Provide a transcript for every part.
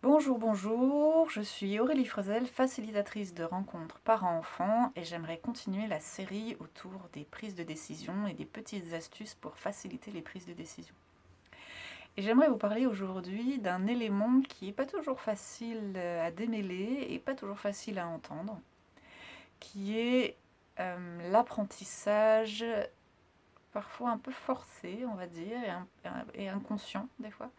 Bonjour, bonjour, je suis Aurélie Frozel, facilitatrice de rencontres parents-enfants et j'aimerais continuer la série autour des prises de décision et des petites astuces pour faciliter les prises de décision. Et j'aimerais vous parler aujourd'hui d'un élément qui n'est pas toujours facile à démêler et pas toujours facile à entendre, qui est l'apprentissage parfois un peu forcé, on va dire, et inconscient des fois,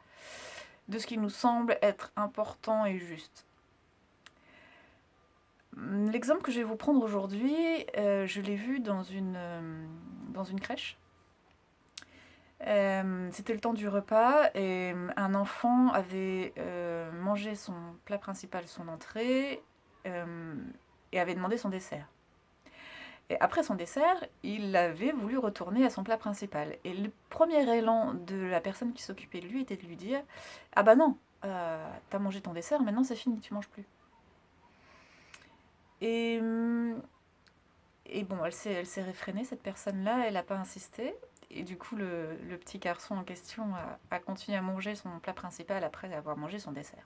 de ce qui nous semble être important et juste. L'exemple que je vais vous prendre aujourd'hui, je l'ai vu dans une crèche. C'était le temps du repas et un enfant avait mangé son plat principal, son entrée, et avait demandé son dessert. Et après son dessert, il avait voulu retourner à son plat principal. Et le premier élan de la personne qui s'occupait de lui était de lui dire: ah bah non, t'as mangé ton dessert, maintenant c'est fini, tu manges plus. Et, et bon, elle s'est réfrénée, cette personne-là, elle n'a pas insisté. Et du coup, le petit garçon en question a continué à manger son plat principal après avoir mangé son dessert.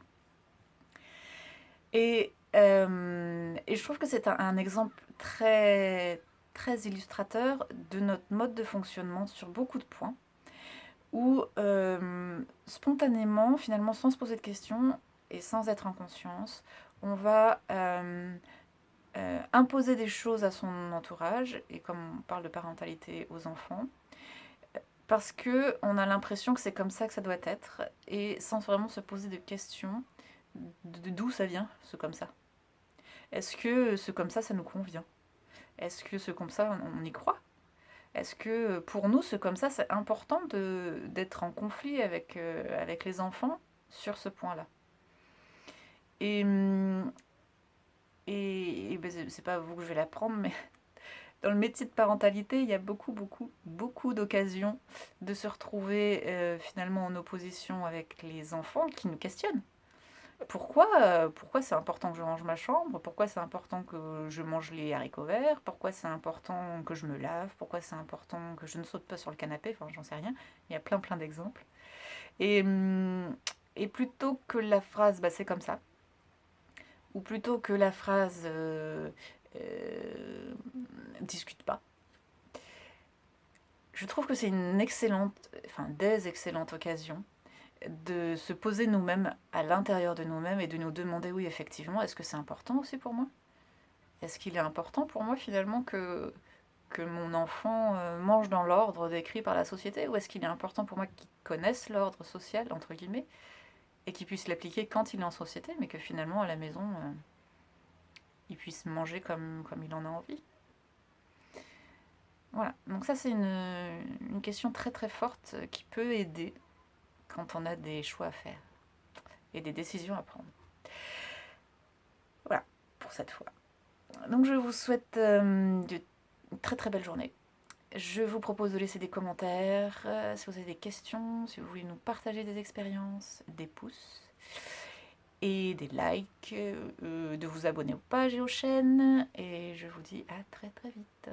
Et je trouve que c'est un exemple très, très illustrateur de notre mode de fonctionnement sur beaucoup de points, où spontanément, finalement, sans se poser de questions et sans être en conscience, on va imposer des choses à son entourage, et comme on parle de parentalité aux enfants, parce que on a l'impression que c'est comme ça que ça doit être, et sans vraiment se poser de questions d'où ça vient, ce comme ça. Est-ce que ce comme ça nous convient? Est-ce que ce comme ça, on y croit? Est-ce que pour nous, ce comme ça, c'est important d'être en conflit avec les enfants sur ce point-là? Et, et ben, c'est pas à vous que je vais l'apprendre, mais dans le métier de parentalité, il y a beaucoup, beaucoup, beaucoup d'occasions de se retrouver finalement en opposition avec les enfants qui nous questionnent. Pourquoi c'est important que je range ma chambre? Pourquoi c'est important que je mange les haricots verts? Pourquoi c'est important que je me lave? Pourquoi c'est important que je ne saute pas sur le canapé? Enfin, j'en sais rien. Il y a plein, plein d'exemples. Et, et plutôt que la phrase bah, c'est comme ça, ou plutôt que la phrase discute pas, je trouve que c'est une excellente, enfin des excellentes occasions de se poser nous-mêmes à l'intérieur de nous-mêmes et de nous demander: oui, effectivement, est-ce que c'est important aussi pour moi? Est-ce qu'il est important pour moi finalement que mon enfant mange dans l'ordre décrit par la société, ou est-ce qu'il est important pour moi qu'il connaisse l'ordre social, entre guillemets, et qu'il puisse l'appliquer quand il est en société, mais que finalement à la maison, il puisse manger comme il en a envie? Voilà, donc ça c'est une question très très forte qui peut aider quand on a des choix à faire et des décisions à prendre. Voilà, pour cette fois. Donc je vous souhaite de très très belle journée. Je vous propose de laisser des commentaires, si vous avez des questions, si vous voulez nous partager des expériences, des pouces et des likes, de vous abonner aux pages et aux chaînes. Et je vous dis à très très vite.